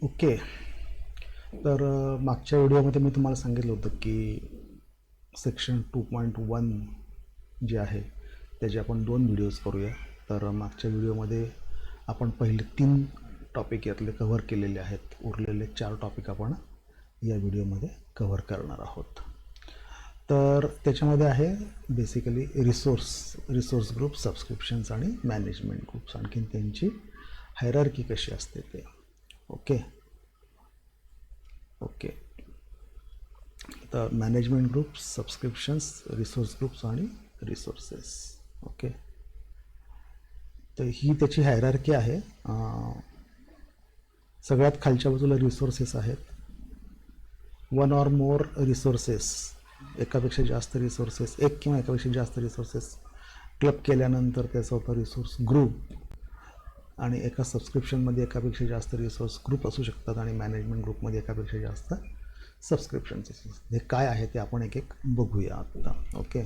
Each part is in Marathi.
ओके. तर मागच्या व्हिडिओमध्ये मी तुम्हाला सांगितलं होतं की सेक्शन 2.1 जे आहे त्याचे आपण 2 व्हिडिओज करूया. तर मागच्या व्हिडिओमध्ये आपण पहिले 3 टॉपिक यातले कव्हर केलेले आहेत. उरलेले 4 टॉपिक आपण या व्हिडिओमध्ये कव्हर करणार आहोत. तर त्याच्यामध्ये आहे बेसिकली रिसोर्स ग्रुप, सबस्क्रिप्शन्स आणि मॅनेजमेंट ग्रुप्स. आणखीन त्यांची हायरार्की कशी असते ते. ओके. तर management groups, subscriptions, resource groups आणि रिसोर्सेस. ओके. तर ही त्याची हायरार्की आहे. सगळ्यात खालच्या बाजूला रिसोर्सेस आहेत. वन ऑर मोर रिसोर्सेस, एकापेक्षा जास्त रिसोर्सेस, एक किंवा एकापेक्षा जास्त रिसोर्सेस क्लब केल्यानंतर त्याचा होता रिसोर्स ग्रुप. आणि एका सबस्क्रिप्शनमध्ये एकापेक्षा जास्त रिसोर्स ग्रुप असू शकतात आणि मॅनेजमेंट ग्रुपमध्ये एकापेक्षा जास्त सबस्क्रिप्शन्स. हे काय आहे ते आपण एक एक बघूया आता. ओके.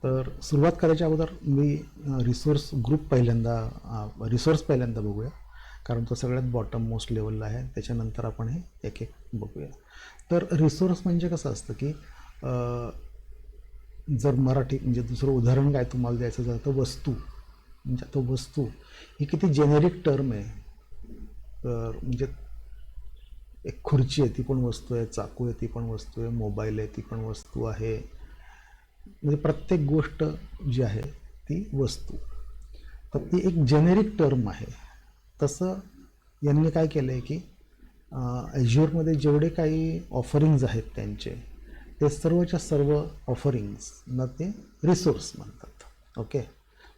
तर सुरुवात करायच्या अगोदर मी रिसोर्स पहिल्यांदा बघूया, कारण तो सगळ्यात बॉटम मोस्ट लेवलला आहे. त्याच्यानंतर आपण हे एक एक बघूया. तर रिसोर्स म्हणजे कसं असतं की जर मराठी म्हणजे दुसरं उदाहरण काय तुम्हाला द्यायचं झालं तर वस्तू, म्हणजे तो वस्तू ही किती जेनेरिक टर्म आहे. तर म्हणजे एक खुर्ची आहे ती पण वस्तू आहे, चाकू आहे ती पण वस्तू आहे, मोबाईल आहे ती पण वस्तू आहे. म्हणजे प्रत्येक गोष्ट जी आहे ती वस्तू. तर ती एक जेनेरिक टर्म आहे. तसं यांनी काय केलं आहे की ॲज्युअरमध्ये जेवढे काही ऑफरिंग्ज आहेत त्यांचे, ते सर्वच्या सर्व ऑफरिंग्सना ते रिसोर्स म्हणतात. ओके.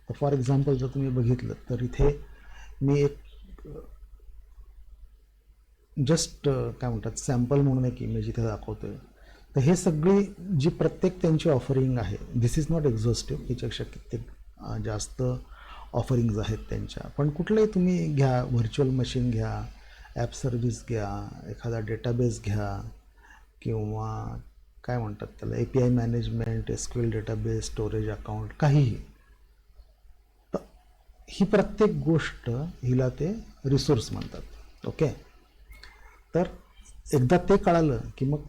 तर फॉर एक्झाम्पल जर तुम्ही बघितलं तर इथे मी एक जस्ट काय म्हणतात सॅम्पल म्हणून एक इमेज इथे दाखवतो आहे. तर हे सगळी जी प्रत्येक त्यांची ऑफरिंग आहे, दिस इज नॉट एक्झॉस्टिव्ह, याच्यापेक्षा कित्येक जास्त ऑफरिंग्ज आहेत त्यांच्या. पण कुठलंही तुम्ही घ्या, व्हर्च्युअल मशीन घ्या, ॲप सर्व्हिस घ्या, एखादा डेटाबेस घ्या, किंवा काय म्हणतात त्याला API management, SQL database, storage account, काहीही. तर ही प्रत्येक गोष्ट हिला ते रिसोर्स म्हणतात. ओके. तर एकदा ते कळालं की मग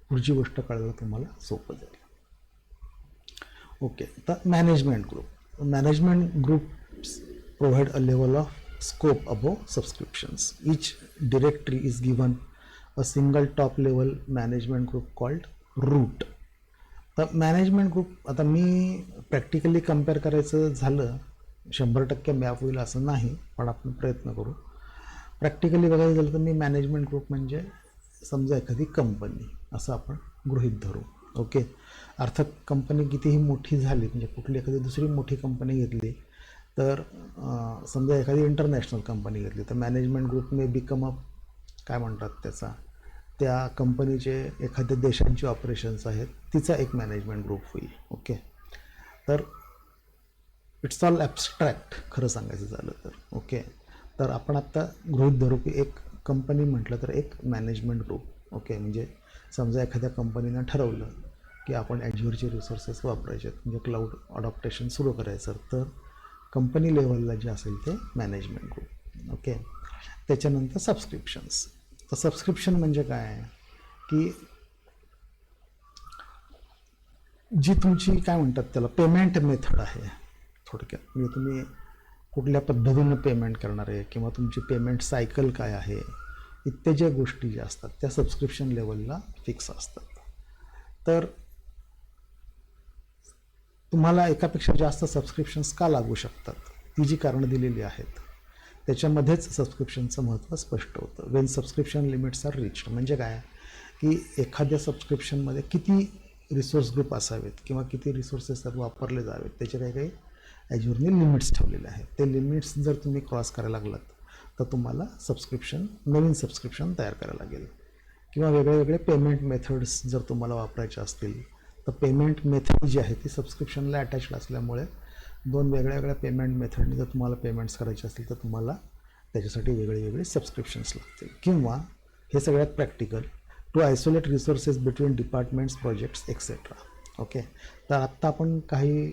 पुढची गोष्ट कळायला तुम्हाला सोपं जाईल. ओके. तर management groups provide a level of scope above subscriptions. Each directory is given a single top level management group called root. तर मॅनेजमेंट ग्रुप आता मी प्रॅक्टिकली कम्पेअर करायचं झालं 100% मॅप होईल असं नाही, पण आपण प्रयत्न करू. प्रॅक्टिकली बघायचं झालं तर मी मॅनेजमेंट ग्रुप म्हणजे समजा एखादी कंपनी असं आपण गृहीत धरू. ओके. अर्थात कंपनी कितीही मोठी झाली, म्हणजे कुठली एखादी दुसरी मोठी कंपनी घेतली तर समजा एखादी इंटरनॅशनल कंपनी घेतली तर management group may become up काय म्हणतात त्याचा, त्या कंपनीचे एखाद्या देशांची ऑपरेशन्स आहेत तिचा एक मॅनेजमेंट ग्रुप होईल. ओके. तर इट्स ऑल ॲब्स्ट्रॅक्ट खरं सांगायचं झालं तर. ओके. तर आपण आत्ता गृहीत धरू की एक कंपनी म्हटलं तर एक मॅनेजमेंट ग्रुप. ओके. म्हणजे समजा एखाद्या कंपनीनं ठरवलं की आपण ॲज्युअरचे रिसोर्सेस वापरायचे आहेत, म्हणजे क्लाउड अडॉप्टेशन सुरू करायचं, तर कंपनी लेवलला जे असेल ते मॅनेजमेंट ग्रुप. ओके. त्याच्यानंतर सबस्क्रिप्शन्स. तर सबस्क्रिप्शन म्हणजे काय की जी तुमची काय म्हणतात त्याला पेमेंट मेथड आहे थोडक्यात, म्हणजे तुम्ही कुठल्या पद्धतीनं पेमेंट करणार आहे किंवा तुमची पेमेंट सायकल काय आहे, इत्यादी ज्या गोष्टी ज्या असतात त्या सबस्क्रिप्शन लेवलला फिक्स असतात. तर तुम्हाला एकापेक्षा जास्त सबस्क्रिप्शन्स का लागू शकतात, ती जी कारणं दिलेली आहेत त्याच्यामध्येच सबस्क्रिप्शनचं महत्त्व स्पष्ट होतं. When subscription limits are reached म्हणजे काय की एखाद्या सबस्क्रिप्शनमध्ये किती रिसोर्स ग्रुप असावेत किंवा किती रिसोर्सेस त्यात वापरले जावेत, त्याचे काही काही ॲज्युअरने लिमिट्स ठेवलेले आहेत. ते लिमिट्स जर तुम्ही क्रॉस करायला लागलात तर तुम्हाला नवीन सबस्क्रिप्शन तयार करायला लागेल. किंवा वेगळे पेमेंट मेथड्स जर तुम्हाला वापरायचे असतील तर पेमेंट मेथड जी आहे ती सबस्क्रिप्शनला अटॅच्ड असल्यामुळे 2 वेगळ्या पेमेंट मेथडने जर तुम्हाला पेमेंट्स करायचे असतील तर तुम्हाला त्याच्यासाठी वेगळे सबस्क्रिप्शन्स लागतील. किंवा हे सगळ्यात practical, to isolate resources between departments, projects etcetera. Okay. तर आत्ता आपण काही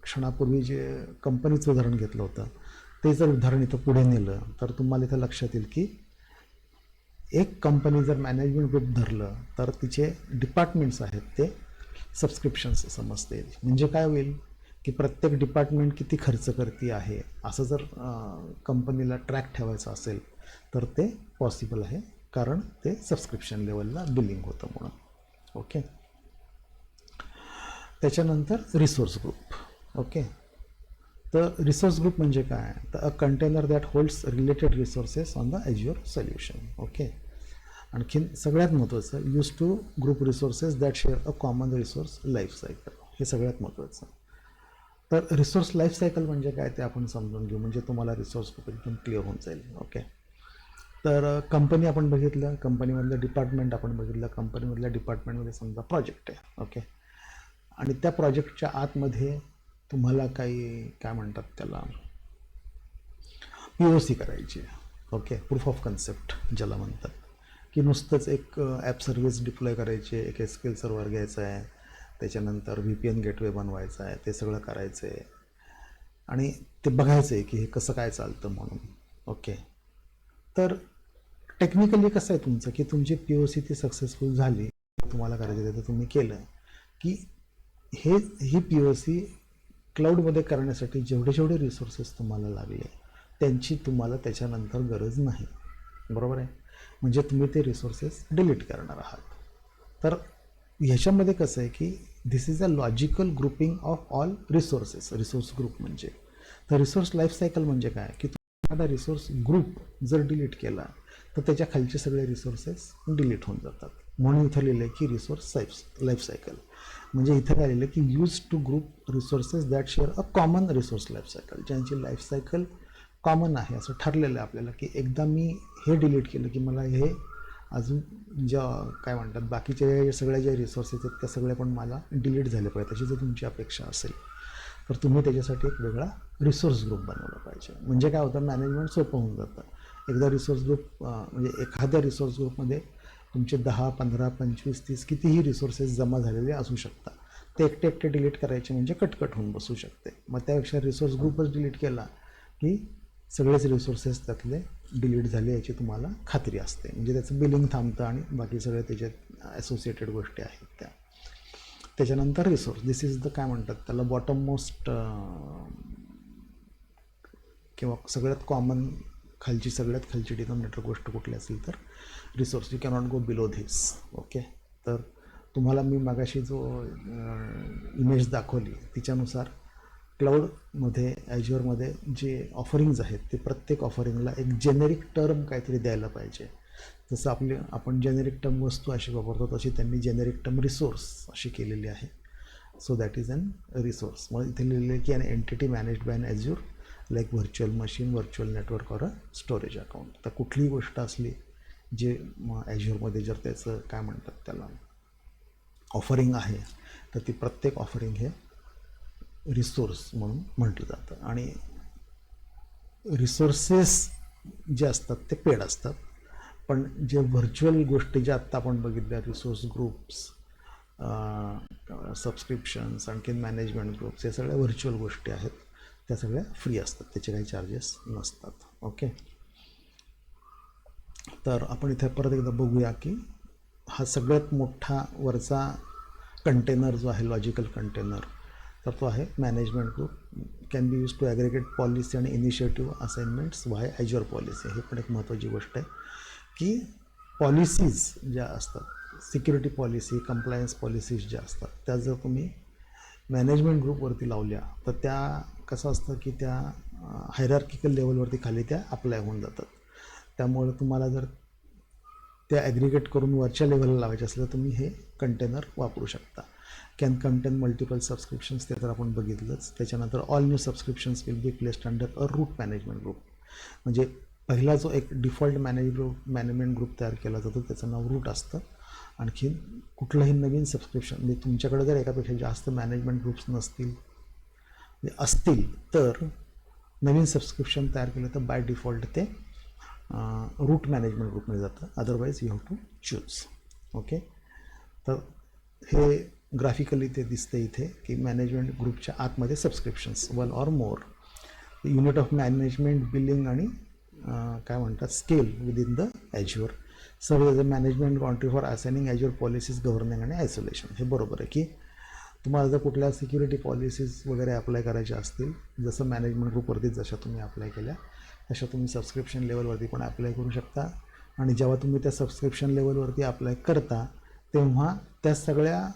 क्षणापूर्वी जे कंपनीचं उदाहरण घेतलं होतं ते जर उदाहरण इथं पुढे नेलं तर तुम्हाला इथं लक्षात येईल की एक कंपनी जर मॅनेजमेंट ग्रुप धरलं तर तिचे डिपार्टमेंट्स आहेत ते सबस्क्रिप्शन्स समजते. म्हणजे काय होईल की प्रत्येक डिपार्टमेंट किती खर्च करते आहे असं जर कंपनीला ट्रॅक ठेवायचं असेल तर ते पॉसिबल आहे, कारण ते सबस्क्रिप्शन लेवलला बिलिंग होतं म्हणून. ओके. त्याच्यानंतर रिसोर्स ग्रुप. ओके. तर रिसोर्स ग्रुप म्हणजे काय, तर a container that holds related resources on the Azure solution. Okay. आणखीन सगळ्यात महत्त्वाचं, use to group resources that share a common resource life cycle. हे सगळ्यात महत्त्वाचं. तर रिसोर्स लाईफ सायकल म्हणजे काय ते आपण समजून घेऊ, म्हणजे तुम्हाला रिसोर्स ग्रुप एकदम क्लिअर होऊन जाईल. ओके. तर कंपनी आपण बघितलं, कंपनीमधलं डिपार्टमेंट आपण बघितलं, कंपनीमधल्या डिपार्टमेंटमध्ये समजा प्रोजेक्ट आहे. ओके. आणि त्या प्रोजेक्टच्या आतमध्ये तुम्हाला काही काय म्हणतात त्याला POC करायची आहे. ओके. प्रूफ ऑफ कन्सेप्ट ज्याला म्हणतात, की नुसतंच एक ॲप सर्व्हिस डिप्लॉय करायची आहे, एक SQL सर्व्हर घ्यायचं आहे, त्याच्यानंतर VPN गेटवे बनवायचा आहे, ते सगळं करायचं आहे आणि ते बघायचं आहे की हे कसं काय चालतं म्हणून. ओके. तर टेक्निकली कसं आहे तुमचं, की तुमची POC ती सक्सेसफुल झाली, तुम्हाला करायचं तर तुम्ही केलं की ही POC क्लाउडमध्ये करण्यासाठी जेवढे रिसोर्सेस तुम्हाला लागले त्यांची तुम्हाला त्याच्यानंतर गरज नाही. बरोबर आहे. म्हणजे तुम्ही ते रिसोर्सेस डिलीट करणार आहात. तर ह्याच्यामध्ये कसं आहे की this is a logical grouping of all resources. Resource group म्हणजे, तर रिसोर्स लाईफ सायकल म्हणजे काय, की एखादा रिसोर्स ग्रुप जर डिलीट केला तर त्याच्या खालचे सगळे रिसोर्सेस डिलीट होऊन जातात. म्हणून इथं लिहिलं आहे की रिसोर्स लाईफ सायकल. म्हणजे इथं काय लिहिलं की use to group resources that share a common resource life cycle. ज्यांची लाईफ सायकल कॉमन आहे असं ठरलेलं आहे आपल्याला, की एकदा मी हे डिलीट केलं की मला हे अजून ज्या काय म्हणतात बाकीचे सगळ्या ज्या रिसोर्सेस आहेत त्या सगळ्या पण मला डिलीट झाले पाहिजे. तशी जर तुमची अपेक्षा असेल तर तुम्ही त्याच्यासाठी एक वेगळा रिसोर्स ग्रुप बनवला पाहिजे. म्हणजे काय होतं, मॅनेजमेंट सोपं होऊन जातं. एकदा रिसोर्स ग्रुप म्हणजे एखाद्या रिसोर्स ग्रुपमध्ये तुमचे 10, 15, 25, 30 कितीही रिसोर्सेस जमा झालेले असू शकतात. ते एकटे डिलीट करायचे म्हणजे कटकट होऊन बसू शकते. मग त्यापेक्षा रिसोर्स ग्रुपच डिलीट केला की सगळेच रिसोर्सेस त्यातले डिलीट झाले याची तुम्हाला खात्री असते. म्हणजे त्याचं बिलिंग थांबतं आणि बाकी सगळ्या त्याच्यात ॲसोसिएटेड गोष्टी आहेत त्या. त्याच्यानंतर रिसोर्स, दिस इज द काय म्हणतात त्याला बॉटम मोस्ट किंवा सगळ्यात कॉमन सगळ्यात खालची डिनोमिनेटर गोष्ट कुठली असेल तर resource. You cannot go below this. Okay. तर तुम्हाला मी मागाशी जो इमेज दाखवली तिच्यानुसार क्लाउडमध्ये ॲज्युअरमध्ये जे ऑफरिंग्ज आहेत ते प्रत्येक ऑफरिंगला एक जेनेरिक टर्म काहीतरी द्यायला पाहिजे. जसं आपण जेनेरिक टर्म वस्तू अशी वापरतो तशी त्यांनी जेनेरिक टर्म रिसोर्स अशी केलेली आहे. So that is an resource. मग इथे लिहिलेलं आहे की an entity managed by an Azure like virtual machine, virtual network or a storage account. तर कुठलीही गोष्ट असली जे ॲज्युअरमध्ये जर त्याचं काय म्हणतात त्याला ऑफरिंग आहे तर ती प्रत्येक ऑफरिंग हे रिसोर्स म्हणून म्हटलं जातं. आणि रिसोर्सेस जे असतात ते पेड असतात, पण जे व्हर्च्युअल गोष्टी ज्या आत्ता आपण बघितल्या, रिसोर्स ग्रुप्स, सबस्क्रिप्शन्स, आणखीन मॅनेजमेंट ग्रुप्स, हे सगळ्या व्हर्च्युअल गोष्टी आहेत, त्या सगळ्या फ्री असतात, त्याचे काही चार्जेस नसतात. ओके. तर आपण इथे परत एकदा बघूया की हा सगळ्यात मोठा वरचा कंटेनर जो आहे लॉजिकल कंटेनर, तर तो आहे management group. Can be use to aggregate policy आणि initiative assignments via Azure policy. हे पण एक महत्त्वाची गोष्ट आहे की पॉलिसीज ज्या असतात, सिक्युरिटी पॉलिसी, कंप्लायन्स पॉलिसीज ज्या असतात, त्या जर तुम्ही मॅनेजमेंट ग्रुपवरती लावल्या तर त्या कसं असतं की त्या हायरार्किकल लेवलवरती खाली त्या अप्लाय होऊन जातात. त्यामुळे तुम्हाला जर त्या ॲग्रिगेट करून वरच्या लेवलला लावायचे असलं तर तुम्ही हे कंटेनर वापरू शकता. कॅन कंटेन मल्टिपल सबस्क्रिप्शन्स, ते तर आपण बघितलंच. त्याच्यानंतर all new subscriptions will be placed under a route management group. म्हणजे पहिला जो एक डिफॉल्ट मॅनेजमेंट ग्रुप तयार केला जातो त्याचं नाव रूट असतं. आणखीन कुठलंही नवीन सबस्क्रिप्शन, म्हणजे तुमच्याकडे जर एकापेक्षा जास्त मॅनेजमेंट ग्रुप्स असतील तर नवीन सबस्क्रिप्शन तयार केलं तर बाय डिफॉल्ट ते रूट मॅनेजमेंट ग्रुपमध्ये जातं. Otherwise you have to choose. Okay. तर हे ग्राफिकली ते दिसतं इथे की मॅनेजमेंट ग्रुपच्या आतमध्ये subscriptions 1 or more. Unit of management, billing आणि काय म्हणतात scale within the Azure. Serve as a management country for assigning Azure policies, governing आणि आयसोलेशन. हे बरोबर आहे की तुम्हाला जर कुठल्या सिक्युरिटी पॉलिसीज वगैरे अप्लाय करायच्या असतील, जसं मॅनेजमेंट ग्रुपवरती जशा तुम्ही अप्लाय केल्या तशा तुम्ही सबस्क्रिप्शन लेवलवरती पण अप्लाय करू शकता. आणि जेव्हा तुम्ही त्या सबस्क्रिप्शन लेवलवरती अप्लाय करता तेव्हा त्या सगळ्या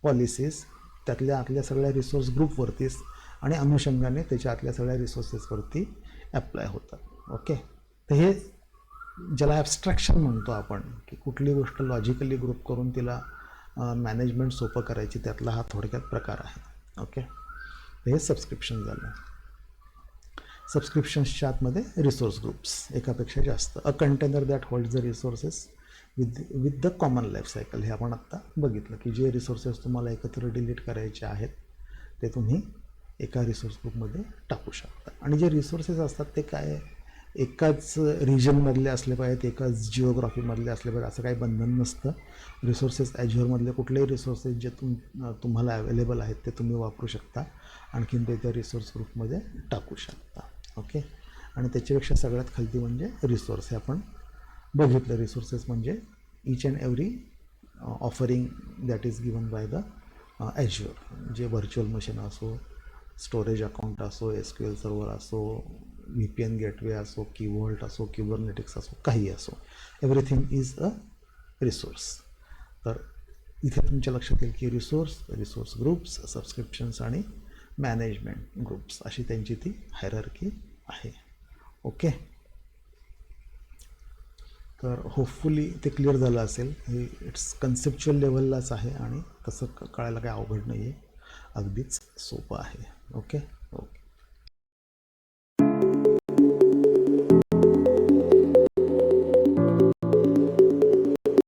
पॉलिसीज त्यातल्या आतल्या सगळ्या रिसोर्स ग्रुपवरतीच आणि अनुषंगाने त्याच्या आतल्या सगळ्या रिसोर्सेसवरती ॲप्लाय होतात. ओके, तर हे ज्याला ॲबस्ट्रॅक्शन म्हणतो आपण, की कुठली गोष्ट लॉजिकली ग्रुप करून तिला मॅनेजमेंट सोपं करायची, त्यातला हा थोडक्यात प्रकार आहे. ओके, तर हे सबस्क्रिप्शन झालं. सबस्क्रिप्शन्सच्या आतमध्ये रिसोर्स ग्रुप्स एकापेक्षा जास्त. अ container that holds the resources with the common life cycle. हे आपण आत्ता बघितलं की जे रिसोर्सेस तुम्हाला एकत्र डिलीट करायचे आहेत ते तुम्ही एका रिसोर्स ग्रुपमध्ये टाकू शकता. आणि जे रिसोर्सेस असतात ते काय एकाच रिजनमधले असले पाहिजेत, एकाच जिओग्राफीमधले असले पाहिजेत असं काही बंधन नसतं. रिसोर्सेस ॲज्युअरमधले कुठलेही रिसोर्सेस जे तुम्हाला अवेलेबल आहेत ते तुम्ही वापरू शकता, आणखीन ते त्या रिसोर्स ग्रुपमध्ये टाकू शकता. ओके, आणि त्याच्यापेक्षा सगळ्यात खालती म्हणजे रिसोर्स. हे आपण बघितलं, रिसोर्सेस म्हणजे each and every offering that is given by the Azure. जे व्हर्च्युअल मशीन असो, स्टोरेज अकाउंट असो, SQL सर्व्हर असो, VPN गेटवे असो, कीवॉल्ट असो, क्युबरनेटिक्स असो, काही असो, एव्हरीथिंग इज अ रिसोर्स. तर इथे तुमच्या लक्षात येईल की रिसोर्स ग्रुप्स, सबस्क्रिप्शन्स आणि मॅनेजमेंट ग्रुप्स अशी त्यांची ती हायरार्की आहे. ओके, तर होपफुली ते क्लिअर झालं असेल. हे इट्स कन्सेप्च्युअल लेवललाच आहे आणि तसं कळायला काही अवघड नाही आहे, अगदीच सोपं आहे. ओके.